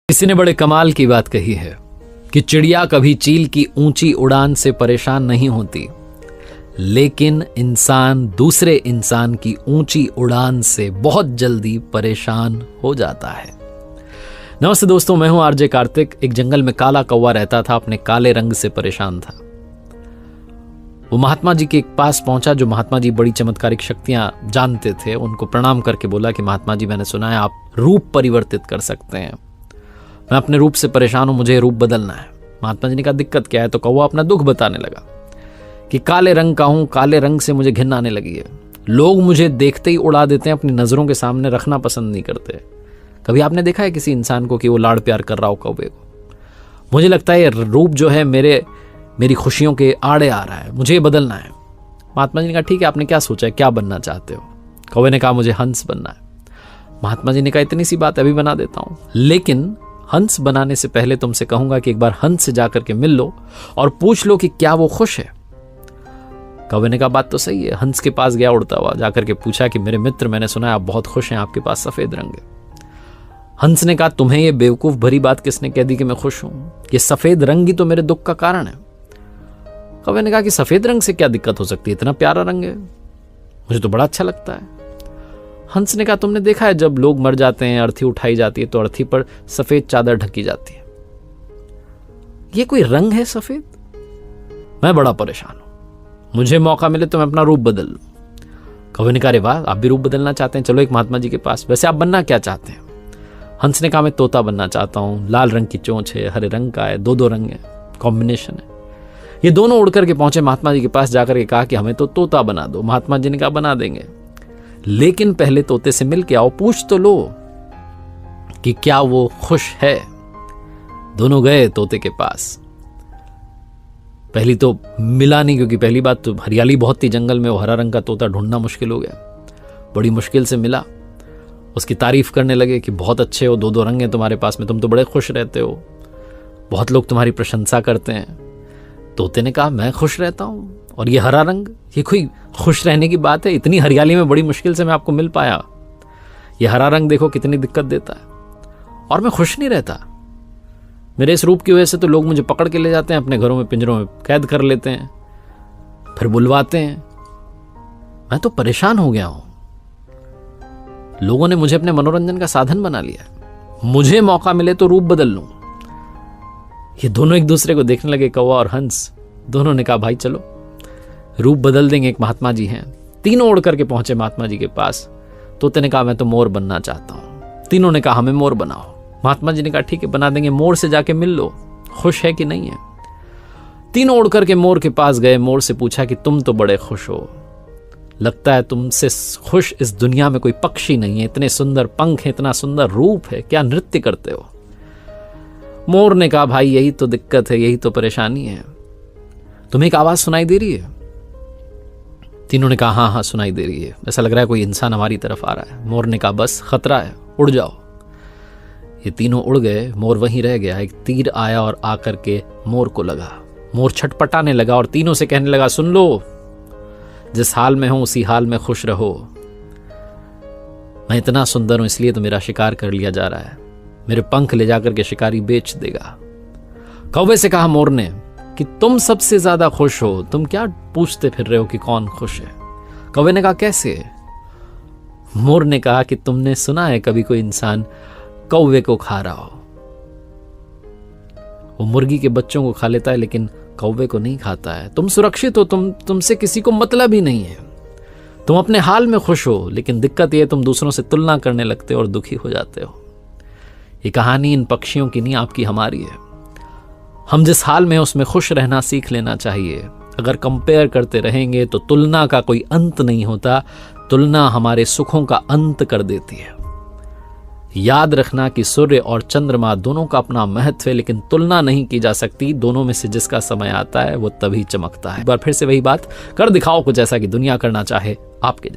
किसी ने बड़े कमाल की बात कही है कि चिड़िया कभी चील की ऊंची उड़ान से परेशान नहीं होती, लेकिन इंसान दूसरे इंसान की ऊंची उड़ान से बहुत जल्दी परेशान हो जाता है। नमस्ते दोस्तों, मैं हूं आरजे कार्तिक। एक जंगल में काला कौवा रहता था, अपने काले रंग से परेशान था। वो महात्मा जी के पास पहुंचा, जो महात्मा जी बड़ी चमत्कारिक शक्तियां जानते थे। उनको प्रणाम करके बोला कि महात्मा जी, मैंने सुना है आप रूप परिवर्तित कर सकते हैं। मैं अपने रूप से परेशान हूं, मुझे रूप बदलना है। महात्मा जी ने कहा, दिक्कत क्या है? तो कौवा अपना दुख बताने लगा कि काले रंग का हूं, काले रंग से मुझे घिन आने लगी है। लोग मुझे देखते ही उड़ा देते हैं, अपनी नजरों के सामने रखना पसंद नहीं करते। कभी आपने देखा है किसी इंसान को कि वो लाड़ प्यार कर रहा हो कौवे को? मुझे लगता है ये रूप जो है मेरी खुशियों के आड़े आ रहा है, मुझे ये बदलना है। महात्मा जी ने कहा, ठीक है, आपने क्या सोचा है, क्या बनना चाहते हो? कौवे ने कहा, मुझे हंस बनना है। महात्मा जी ने कहा, इतनी सी बात, अभी बना देता हूं, लेकिन हंस बनाने से पहले तुमसे कहूंगा कि एक बार हंस से जाकर के मिल लो और पूछ लो कि क्या वो खुश है। कौवे ने कहा, बात तो सही है। हंस के पास गया उड़ता हुआ, जाकर के पूछा कि मेरे मित्र, मैंने सुना है आप बहुत खुश हैं, आपके पास सफेद रंग है। हंस ने कहा, तुम्हें ये बेवकूफ भरी बात किसने कह दी कि मैं खुश हूं? ये सफेद रंग ही तो मेरे दुख का कारण है। कौवे ने कहा कि सफेद रंग से क्या दिक्कत हो सकती है, इतना प्यारा रंग है, मुझे तो बड़ा अच्छा लगता है। हंस ने कहा, तुमने देखा है जब लोग मर जाते हैं, अर्थी उठाई जाती है तो अर्थी पर सफेद चादर ढकी जाती है। ये कोई रंग है सफेद? मैं बड़ा परेशान हूं, मुझे मौका मिले तो मैं अपना रूप बदल लूं। कौवे ने कहा, अरे वाह, आप भी रूप बदलना चाहते हैं, चलो एक महात्मा जी के पास। वैसे आप बनना क्या चाहते हैं? हंस ने कहा, मैं तोता बनना चाहता हूं, लाल रंग की चोंच है, हरे रंग का है, दो रंग है, कॉम्बिनेशन है। ये दोनों उड़ करके पहुंचे महात्मा जी के पास, जाकर के कहा कि हमें तो तोता बना दो। महात्मा जी ने कहा, बना देंगे, लेकिन पहले तोते से मिल के आओ, पूछ तो लो कि क्या वो खुश है। दोनों गए तोते के पास। पहली तो मिला नहीं, क्योंकि पहली बात तो हरियाली बहुत थी जंगल में, वो हरा रंग का तोता ढूंढना मुश्किल हो गया। बड़ी मुश्किल से मिला, उसकी तारीफ करने लगे कि बहुत अच्छे हो, दो रंग हैं तुम्हारे पास में, तुम तो बड़े खुश रहते हो, बहुत लोग तुम्हारी प्रशंसा करते हैं। तोते ने कहा, मैं खुश रहता हूं, और ये हरा रंग, ये कोई खुश रहने की बात है? इतनी हरियाली में बड़ी मुश्किल से मैं आपको मिल पाया, ये हरा रंग देखो कितनी दिक्कत देता है, और मैं खुश नहीं रहता। मेरे इस रूप की वजह से तो लोग मुझे पकड़ के ले जाते हैं, अपने घरों में, पिंजरों में कैद कर लेते हैं, फिर बुलवाते हैं। मैं तो परेशान हो गया हूं, लोगों ने मुझे अपने मनोरंजन का साधन बना लिया, मुझे मौका मिले तो रूप बदल लूं। ये दोनों एक दूसरे को देखने लगे, कौवा और हंस। दोनों ने कहा, भाई चलो रूप बदल देंगे, एक महात्मा जी हैं। तीनों उड़ करके पहुंचे महात्मा जी के पास। तोते ने कहा, मैं तो मोर बनना चाहता हूं। तीनों ने कहा, हमें मोर बनाओ। महात्मा जी ने कहा, ठीक है, बना देंगे। मोर से जाके मिल लो, खुश है कि नहीं है। तीनों उड़ करके मोर के पास गए। मोर से पूछा कि तुम तो बड़े खुश हो, लगता है तुमसे खुश इस दुनिया में कोई पक्षी नहीं है, इतने सुंदर पंख है, इतना सुंदर रूप है, क्या नृत्य करते हो? मोर ने कहा, भाई यही तो दिक्कत है, यही तो परेशानी है। तुम्हें एक आवाज सुनाई दे रही है? तीनों ने कहा, हाँ हाँ सुनाई दे रही है, ऐसा लग रहा है कोई इंसान हमारी तरफ आ रहा है। मोर ने कहा, बस खतरा है, उड़ जाओ। ये तीनों उड़ गए, मोर वहीं रह गया। एक तीर आया और आकर के मोर को लगा। मोर छटपटाने लगा और तीनों से कहने लगा, सुन लो, जिस हाल में हूं उसी हाल में खुश रहो। मैं इतना सुंदर हूं, इसलिए तो मेरा शिकार कर लिया जा रहा है, मेरे पंख ले जाकर के शिकारी बेच देगा। कौवे से कहा मोर ने कि तुम सबसे ज्यादा खुश हो, तुम क्या पूछते फिर रहे हो कि कौन खुश है? कौवे ने कहा, कैसे? मोर ने कहा कि तुमने सुना है कभी कोई इंसान कौवे को खा रहा हो? वो मुर्गी के बच्चों को खा लेता है, लेकिन कौवे को नहीं खाता है। तुम सुरक्षित हो, तुमसे किसी को मतलब ही नहीं है, तुम अपने हाल में खुश हो, लेकिन दिक्कत यह है तुम दूसरों से तुलना करने लगते हो और दुखी हो जाते हो। ये कहानी इन पक्षियों की नहीं, आपकी हमारी है। हम जिस हाल में उसमें खुश रहना सीख लेना चाहिए। अगर कंपेयर करते रहेंगे तो तुलना का कोई अंत नहीं होता, तुलना हमारे सुखों का अंत कर देती है। याद रखना कि सूर्य और चंद्रमा दोनों का अपना महत्व है, लेकिन तुलना नहीं की जा सकती। दोनों में से जिसका समय आता है वो तभी चमकता है। एक बार फिर से वही बात कर दिखाओ कुछ ऐसा कि दुनिया करना चाहे आपके जैसा।